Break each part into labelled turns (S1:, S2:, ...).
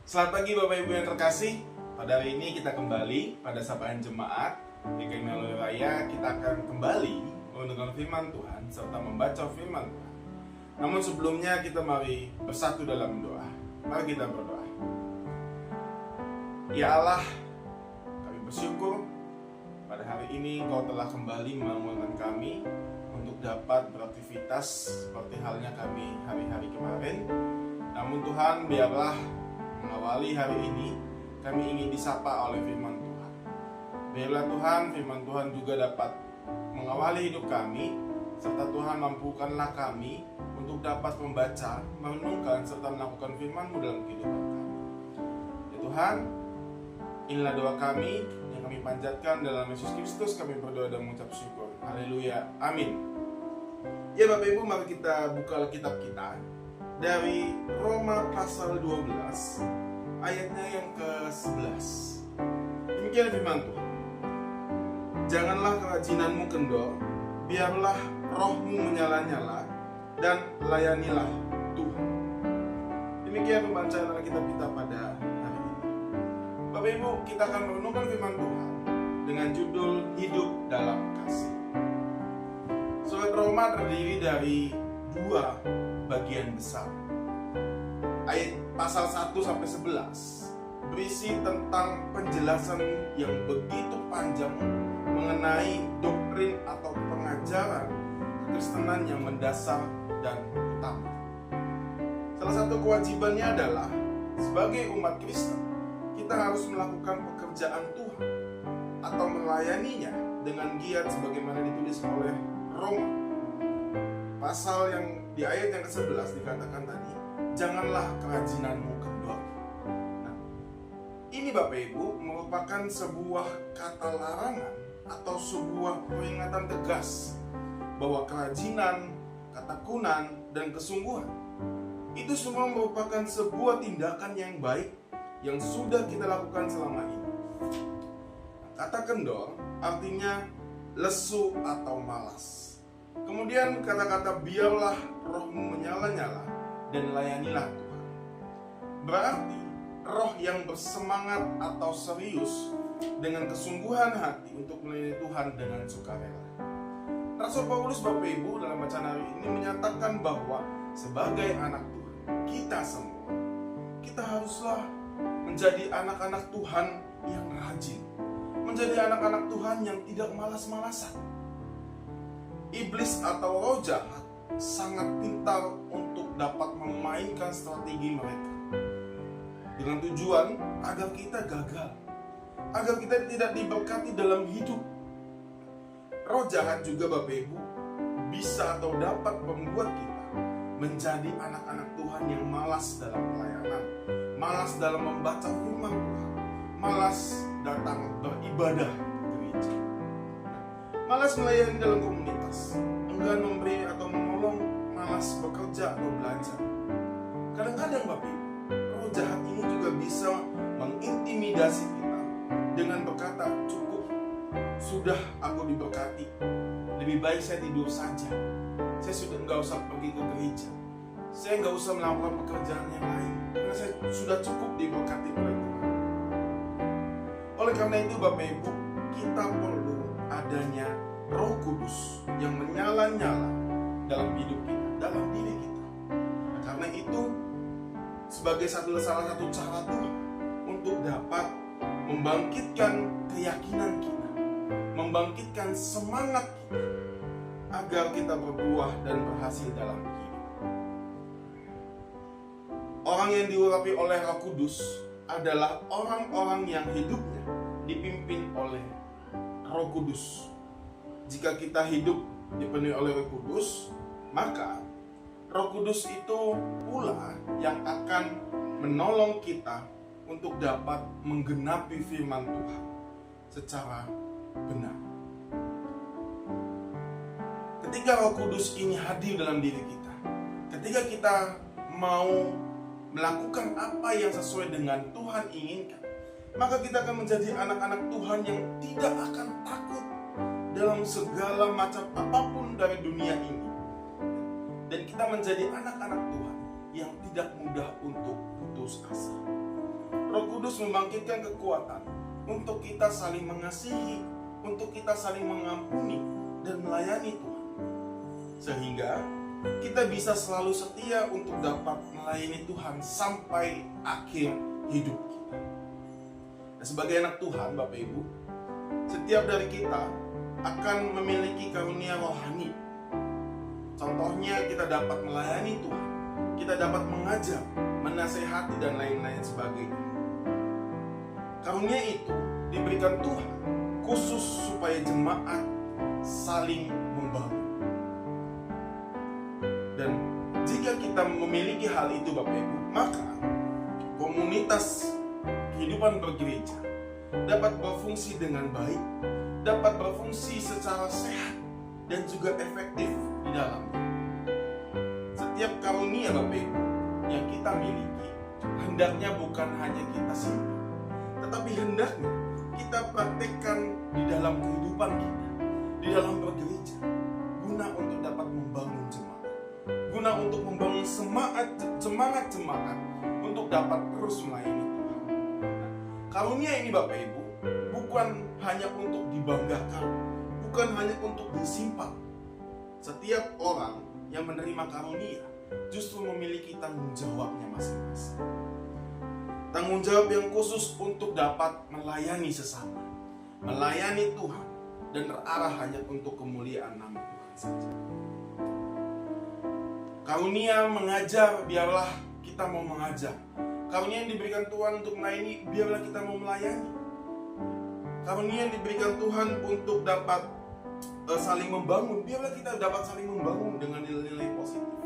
S1: Selamat pagi Bapak Ibu yang terkasih. Pada hari ini kita kembali pada sapaan jemaat di Melalui Raya. Kita akan kembali mendengar firman Tuhan serta membaca firman Tuhan. Namun sebelumnya kita mari bersatu dalam doa. Mari kita berdoa. Ya Allah, kami bersyukur pada hari ini Engkau telah kembali membangunkan kami untuk dapat beraktivitas seperti halnya kami hari-hari kemarin. Namun Tuhan, biarlah mengawali hari ini kami ingin disapa oleh firman Tuhan. Biarlah Tuhan, firman Tuhan juga dapat mengawali hidup kami, serta Tuhan mampukanlah kami untuk dapat membaca, merenungkan, serta melakukan firman-Mu dalam kehidupan kami. Ya Tuhan, inilah doa kami yang kami panjatkan dalam Yesus Kristus. Kami berdoa dan mengucap syukur. Haleluya, amin. Ya Bapak Ibu, mari kita buka Alkitab kita dari Roma pasal 12 ayatnya yang ke-11. Demikian firman Tuhan. Janganlah kerajinanmu kendor, biarlah rohmu menyala-nyala, dan layanilah Tuhan. Demikian pembacaan Alkitab kita pada hari ini. Bapak Ibu, kita akan merenungkan firman Tuhan dengan judul Hidup dalam Kasih. Surat Roma terdiri dari dua bagian besar. Ayat pasal 1 sampai 11 berisi tentang penjelasan yang begitu panjang mengenai doktrin atau pengajaran kekristenan yang mendasar dan utama. Salah satu kewajibannya adalah sebagai umat Kristen, kita harus melakukan pekerjaan Tuhan atau melayaninya dengan giat sebagaimana ditulis oleh Roma. Pasal yang di ayat yang ke-11 dikatakan tadi, janganlah kerajinanmu kendor. Nah, ini Bapak Ibu merupakan sebuah kata larangan atau sebuah peringatan tegas bahwa kerajinan, ketekunan, dan kesungguhan itu semua merupakan sebuah tindakan yang baik yang sudah kita lakukan selama ini. Kata kendor artinya lesu atau malas. Kemudian kata-kata biarlah rohmu menyala-nyala dan layanilah Tuhan. Berarti roh yang bersemangat atau serius dengan kesungguhan hati untuk melayani Tuhan dengan sukarela. Rasul Paulus Bapak Ibu dalam bacaan hari ini menyatakan bahwa sebagai anak Tuhan, kita semua, kita haruslah menjadi anak-anak Tuhan yang rajin, menjadi anak-anak Tuhan yang tidak malas-malasan. Iblis atau roh jahat sangat pintar untuk dapat memainkan strategi mereka dengan tujuan agar kita gagal, agar kita tidak diberkati dalam hidup. Roh jahat juga Bapak Ibu bisa atau dapat membuat kita menjadi anak-anak Tuhan yang malas dalam pelayanan, malas dalam membaca firman Tuhan, malas datang beribadah ke gereja, malas melayani dalam komunitas, enggan memberi atau menolong, malas bekerja atau belajar. Kadang-kadang Bapak Ibu, roh jahat ini juga bisa mengintimidasi kita dengan berkata, cukup, sudah aku diberkati, lebih baik saya tidur saja, saya sudah nggak usah pergi ke gereja, saya nggak usah melakukan pekerjaan yang lain, karena saya sudah cukup diberkati oleh Tuhan. Oleh karena itu Bapak Ibu, kita perlu adanya Roh Kudus yang menyala-nyala dalam hidup kita, dalam diri kita. Nah, karena itu sebagai salah satu cara Tuhan untuk dapat membangkitkan keyakinan kita, membangkitkan semangat kita agar kita berbuah dan berhasil dalam hidup. Orang yang diurapi oleh Roh Kudus adalah orang-orang yang hidupnya dipimpin oleh Roh Kudus. Jika kita hidup dipenuhi oleh Roh Kudus, maka Roh Kudus itu pula yang akan menolong kita untuk dapat menggenapi firman Tuhan secara benar. Ketika Roh Kudus ini hadir dalam diri kita, ketika kita mau melakukan apa yang sesuai dengan Tuhan inginkan, maka kita akan menjadi anak-anak Tuhan yang tidak akan takut dalam segala macam apapun dari dunia ini. Dan kita menjadi anak-anak Tuhan yang tidak mudah untuk putus asa. Roh Kudus membangkitkan kekuatan untuk kita saling mengasihi, untuk kita saling mengampuni dan melayani Tuhan. Sehingga kita bisa selalu setia untuk dapat melayani Tuhan sampai akhir hidup kita. Dan sebagai anak Tuhan, Bapak Ibu, setiap dari kita akan memiliki karunia rohani. Contohnya kita dapat melayani Tuhan, kita dapat mengajar, menasehati dan lain-lain sebagainya. Karunia itu diberikan Tuhan khusus supaya jemaat saling membangun. Dan jika kita memiliki hal itu Bapak Ibu, maka komunitas kehidupan bergereja dapat berfungsi dengan baik, dapat berfungsi secara sehat dan juga efektif di dalamnya. Setiap karunia Bapak Ibu yang kita miliki hendaknya bukan hanya kita simpan, tetapi hendaknya kita praktekkan di dalam kehidupan kita, di dalam bergereja, guna untuk dapat membangun jemaat, guna untuk membangun semangat jemaat untuk dapat terus melayani Tuhan. Karunia ini Bapak Ibu bukan hanya untuk dibanggakan, bukan hanya untuk disimpan. Setiap orang yang menerima karunia justru memiliki tanggung jawabnya masing-masing. Tanggung jawab yang khusus untuk dapat melayani sesama, melayani Tuhan, dan terarah hanya untuk kemuliaan nama Tuhan saja. Karunia mengajar, biarlah kita mau mengajar. Karunia yang diberikan Tuhan untuk melayani, biarlah kita mau melayani. Karunia yang diberikan Tuhan untuk dapat saling membangun, biarlah kita dapat saling membangun dengan nilai-nilai positif.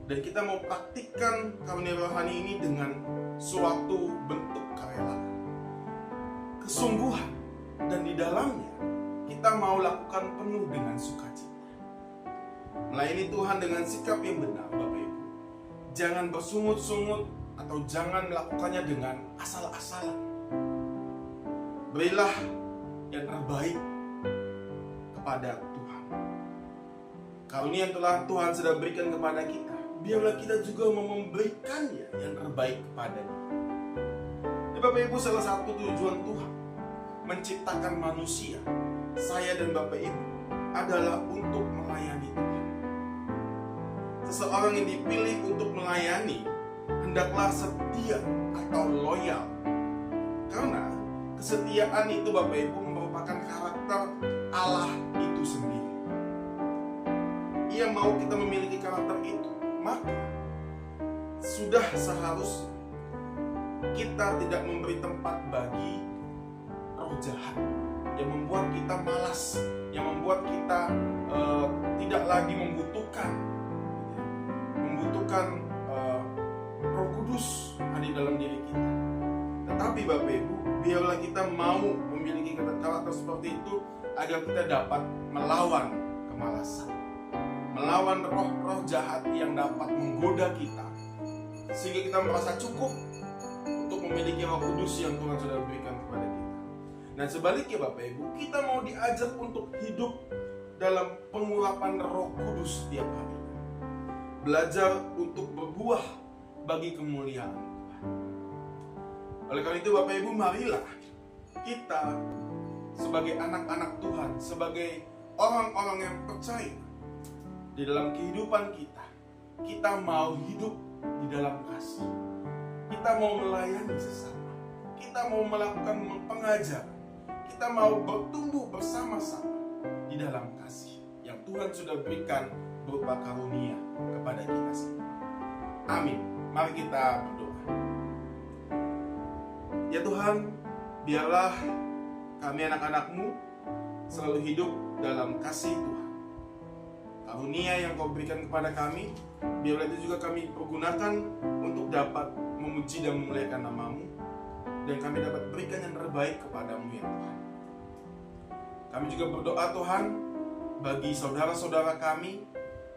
S1: Dan kita mau praktikkan karunia rohani ini dengan suatu bentuk kerelaan, kesungguhan, dan di dalamnya kita mau lakukan penuh dengan sukacita. Melayani Tuhan dengan sikap yang benar Bapak Ibu. Jangan bersungut-sungut atau jangan melakukannya dengan asal-asalan. Berilah yang terbaik kepada Tuhan. Karunia yang telah Tuhan sudah berikan kepada kita, biarlah kita juga memberikannya yang terbaik kepadanya. Bapak Ibu, salah satu tujuan Tuhan menciptakan manusia, saya dan Bapak Ibu, adalah untuk melayani Tuhan. Seseorang yang dipilih untuk melayani hendaklah setia atau loyal. Karena kesetiaan itu Bapak Ibu merupakan karakter Allah itu sendiri. Ia mau kita memiliki karakter itu, maka sudah seharusnya kita tidak memberi tempat bagi roh jahat yang membuat kita malas, yang membuat kita tidak lagi membutuhkan Roh Kudus ada di dalam diri kita. Tetapi Bapak Ibu, biarlah kita mau memiliki karakter seperti itu agar kita dapat melawan kemalasan, melawan roh-roh jahat yang dapat menggoda kita, sehingga kita merasa cukup untuk memiliki Roh Kudus yang Tuhan sudah berikan kepada kita. Dan sebaliknya Bapak Ibu, kita mau diajak untuk hidup dalam pengurapan Roh Kudus setiap hari. Belajar untuk berbuah bagi kemuliaan Tuhan. Oleh karena itu Bapak Ibu, marilah kita sebagai anak-anak Tuhan, sebagai orang-orang yang percaya di dalam kehidupan kita, kita mau hidup di dalam kasih. Kita mau melayani sesama. Kita mau melakukan pengajaran. Kita mau bertumbuh bersama-sama di dalam kasih yang Tuhan sudah berikan berupa karunia kepada kita semua. Amin. Mari kita berdoa. Ya Tuhan, biarlah kami anak-anak-Mu selalu hidup dalam kasih Tuhan. Karunia yang Kau berikan kepada kami, biarlah itu juga kami pergunakan untuk dapat memuji dan memuliakan nama-Mu, dan kami dapat berikan yang terbaik kepada-Mu ya Tuhan. Kami juga berdoa Tuhan bagi saudara-saudara kami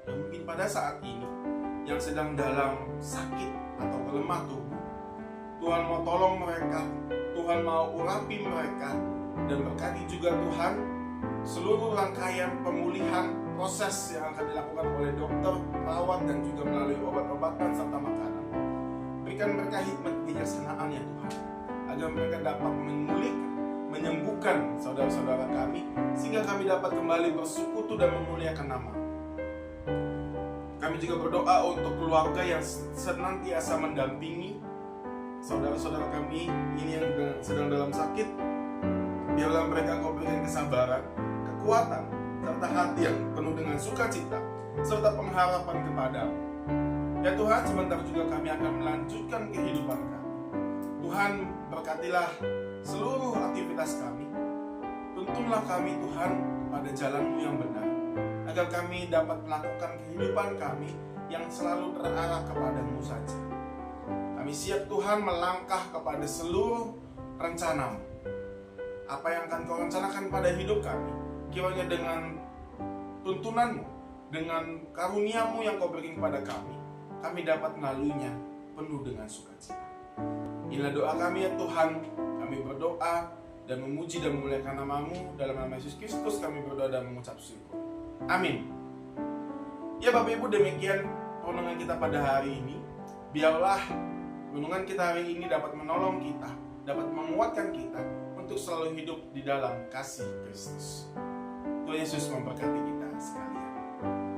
S1: yang mungkin pada saat ini yang sedang dalam sakit atau lemah tubuh. Tuhan mau tolong mereka, Tuhan mau urapi mereka, dan berkati juga Tuhan seluruh rangkaian pemulihan proses yang akan dilakukan oleh dokter, perawat, dan juga melalui obat-obatan serta makanan. Berikan mereka hikmat, kebijaksanaan ya Tuhan, agar mereka dapat memulihkan, menyembuhkan saudara-saudara kami, sehingga kami dapat kembali bersekutu dan memuliakan nama. Kami juga berdoa untuk keluarga yang senantiasa mendampingi saudara-saudara kami ini yang sedang dalam sakit. Biarlah mereka Engkau berikan kesabaran, kekuatan, serta hati yang penuh dengan sukacita, serta pengharapan kepadamu. Ya Tuhan, sebentar juga kami akan melanjutkan kehidupan kami. Tuhan, berkatilah seluruh aktivitas kami. Tuntunlah kami Tuhan pada jalan-Mu yang benar, agar kami dapat melakukan kehidupan kami yang selalu terarah kepadamu saja. Kami siap Tuhan melangkah kepada seluruh rencana-Mu. Apa yang akan Kau rencanakan pada hidup kami, kiranya dengan tuntunan-Mu, dengan karunia-Mu yang Kau berikan kepada kami dapat melaluinya penuh dengan sukacita. Inilah doa kami ya Tuhan. Kami berdoa dan memuji dan memuliakan nama-Mu. Dalam nama Yesus Kristus kami berdoa dan mengucap syukur. Amin. Ya Bapak Ibu, demikian renungan kita pada hari ini. Biarlah renungan kita hari ini dapat menolong kita, dapat menguatkan kita untuk selalu hidup di dalam kasih Kristus. Tuhan Yesus memberkati kita sekalian.